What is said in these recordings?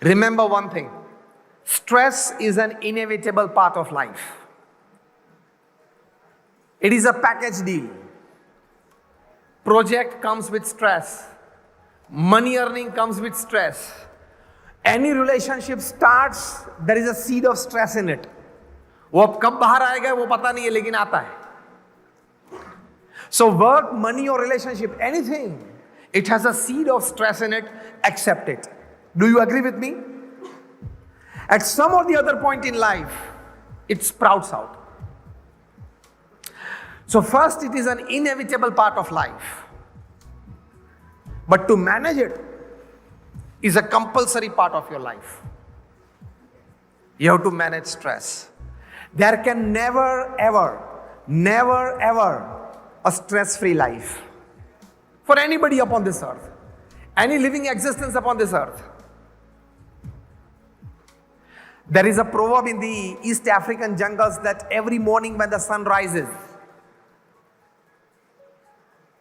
Remember one thing. Stress is an inevitable part of life. It is a package deal. Project comes with stress. Money earning comes with stress. Any relationship starts, there is a seed of stress in it. वो अब कब बाहर आएगा वो पता नहीं है लेकिन आता है. So work, money or relationship, anything, it has a seed of stress in it. Accept it. Do you agree with me? At some or the other point in life, it sprouts out. So first, it is an inevitable part of life. But to manage it is a compulsory part of your life. You have to manage stress. There can never ever a stress-free life for anybody upon this earth, any living existence upon this earth. There is a proverb in the East African jungles that every morning when the sun rises,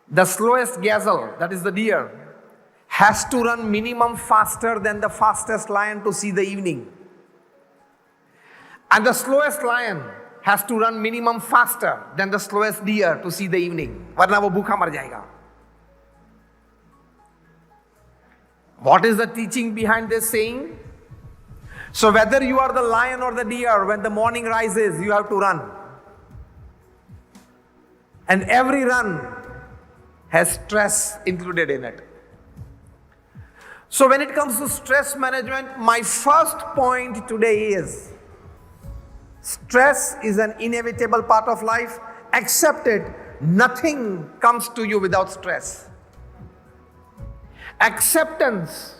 the slowest gazelle, that is the deer, has to run minimum faster than the fastest lion to see the evening. And the slowest lion has to run minimum faster than the slowest deer to see the evening. वरना वो भूखा मर जाएगा. What is the teaching behind this saying? So whether you are the lion or the deer, when the morning rises, you have to run. And every run has stress included in it. So when it comes to stress management, my first point today is stress is an inevitable part of life. Accept it. Nothing comes to you without stress. Acceptance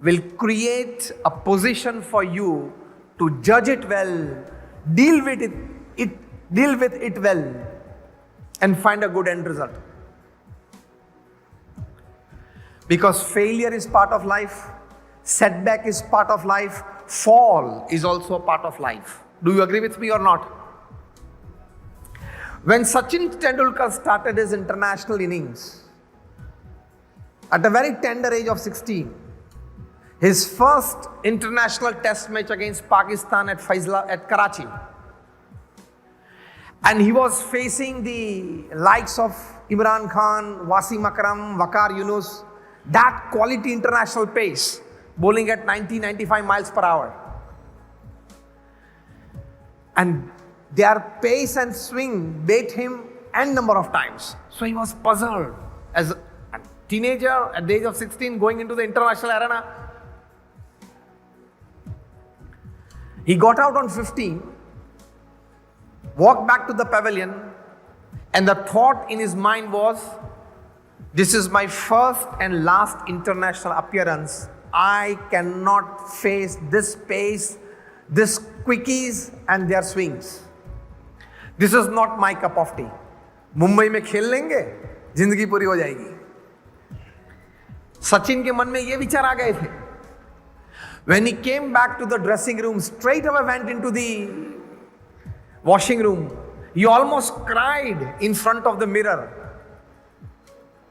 will create a position for you to judge it well, deal with it well, and find a good end result. Because failure is part of life, setback is part of life, fall is also a part of life. Do you agree with me or not? When Sachin Tendulkar started his international innings, at a very tender age of 16, his first international test match against Pakistan at Karachi, and he was facing the likes of Imran Khan, Wasim Akram, Waqar Yunus, that quality international pace, bowling at 90-95 miles per hour. And their pace and swing beat him n number of times. So he was puzzled as a teenager at the age of 16 going into the international arena. He got out on 15, walked back to the pavilion, and the thought in his mind was, this is my first and last international appearance. I cannot face this pace, this quickies and their swings. This is not my cup of tea. Mumbai में खेल लेंगे, जिंदगी पूरी हो जाएगी. सचिन के मन में ये विचार आ गए थे. When he came back to the dressing room, straight away went into the washing room. He almost cried in front of the mirror.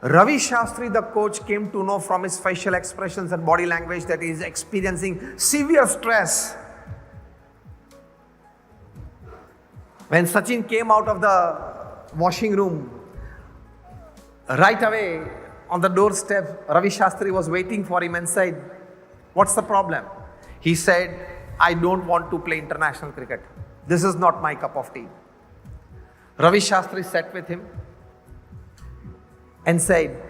Ravi Shastri, the coach, came to know from his facial expressions and body language that he is experiencing severe stress. When Sachin came out of the washing room, right away on the doorstep, Ravi Shastri was waiting for him and said, "What's the problem?" He said, "I don't want to play international cricket. This is not my cup of tea." Ravi Shastri sat with him and said,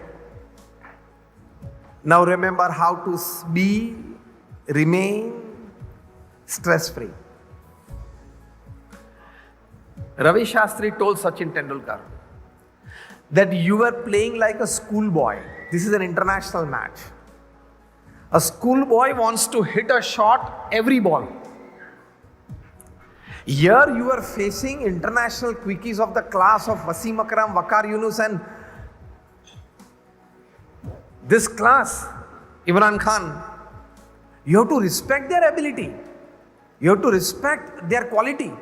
"Now remember how to remain stress-free." Ravi Shastri told Sachin Tendulkar that you were playing like a schoolboy. This is an international match. A schoolboy wants to hit a shot every ball. Here you are facing international quickies of the class of Wasim Akram, Waqar Yunus, and this class, Imran Khan. You have to respect their ability. You have to respect their quality.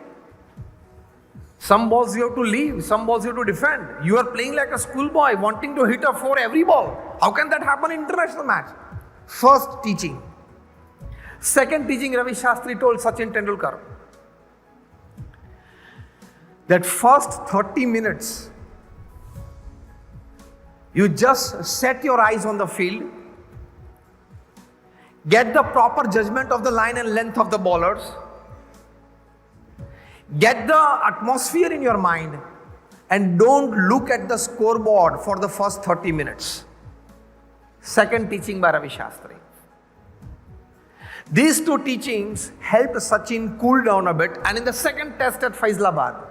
Some balls you have to leave, some balls you have to defend. You are playing like a schoolboy wanting to hit a four every ball. How can that happen in international match? First teaching. Second teaching Ravi Shastri told Sachin Tendulkar, that first 30 minutes, you just set your eyes on the field, get the proper judgment of the line and length of the bowlers, get the atmosphere in your mind, and don't look at the scoreboard for the first 30 minutes. Second teaching by Ravi Shastri. These two teachings helped Sachin cool down a bit, and in the second test at Faisalabad,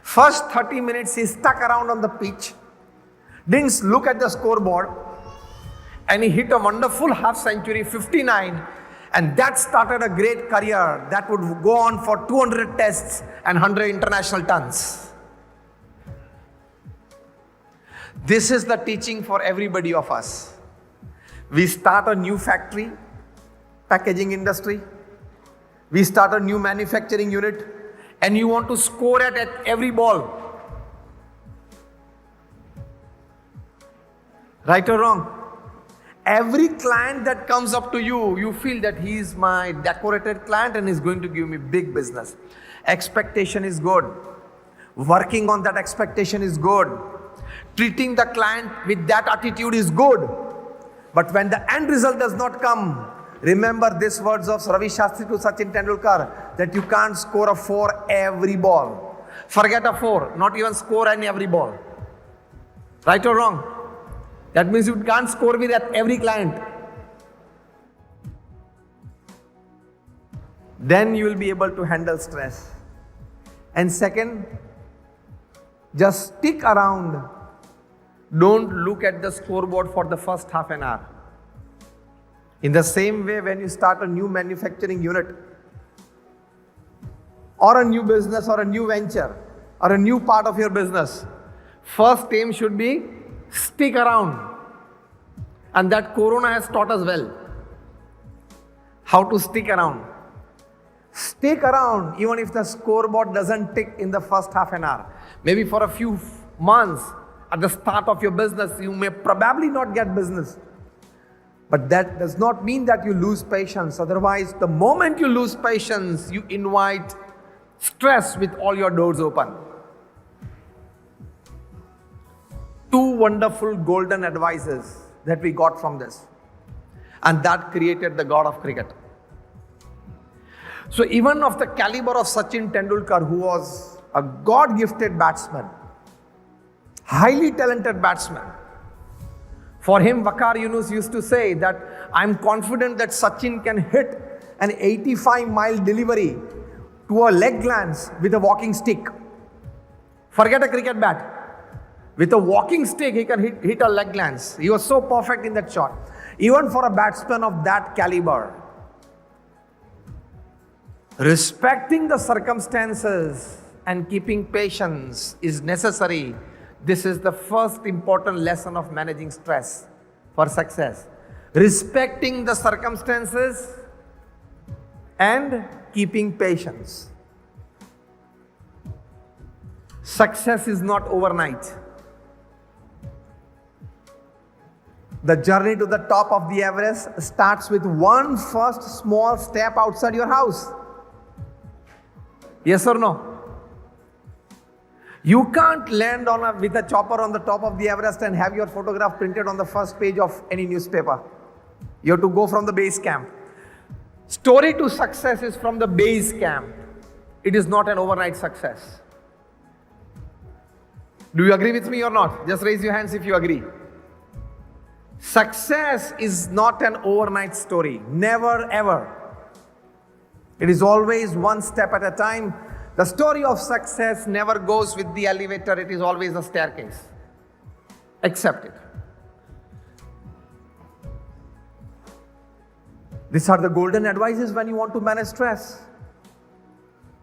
first 30 minutes he stuck around on the pitch, didn't look at the scoreboard, and he hit a wonderful half century, 59, and that started a great career that would go on for 200 tests and 100 international tons. This is the teaching for everybody of us. We start a new factory, packaging industry. We start a new manufacturing unit, and you want to score it at every ball. Right or wrong? Every client that comes up to you, you feel that he is my decorated client and is going to give me big business. Expectation is good. Working on that expectation is good. Treating the client with that attitude is good. But when the end result does not come, remember these words of Ravi Shastri to Sachin Tendulkar, that you can't score a 4 every ball. Forget a 4, not even score any every ball. Right or wrong? That means you can't score with every client. Then you will be able to handle stress. And second, just stick around. Don't look at the scoreboard for the first half an hour. In the same way, when you start a new manufacturing unit, or a new business, or a new venture, or a new part of your business, first aim should be stick around. And that Corona has taught us well how to stick around. Stick around even if the scoreboard doesn't tick in the first half an hour. Maybe for a few months at the start of your business, you may probably not get business. But that does not mean that you lose patience. Otherwise, the moment you lose patience, you invite stress with all your doors open. Two wonderful golden advices that we got from this. And that created the god of cricket. So even of the caliber of Sachin Tendulkar, who was a God-gifted batsman, highly talented batsman, for him, Waqar Yunus used to say that I'm confident that Sachin can hit an 85-mile delivery to a leg glance with a walking stick. Forget a cricket bat. With a walking stick, he can hit a leg glance. He was so perfect in that shot. Even for a batsman of that caliber, respecting the circumstances and keeping patience is necessary. This is the first important lesson of managing stress for success. Respecting the circumstances and keeping patience. Success is not overnight. The journey to the top of the Everest starts with one first small step outside your house. Yes or no? You can't land with a chopper on the top of the Everest and have your photograph printed on the first page of any newspaper. You have to go from the base camp. Story to success is from the base camp. It is not an overnight success. Do you agree with me or not? Just raise your hands if you agree. Success is not an overnight story. Never ever. It is always one step at a time. The story of success never goes with the elevator. It is always a staircase. Accept it. These are the golden advices when you want to manage stress.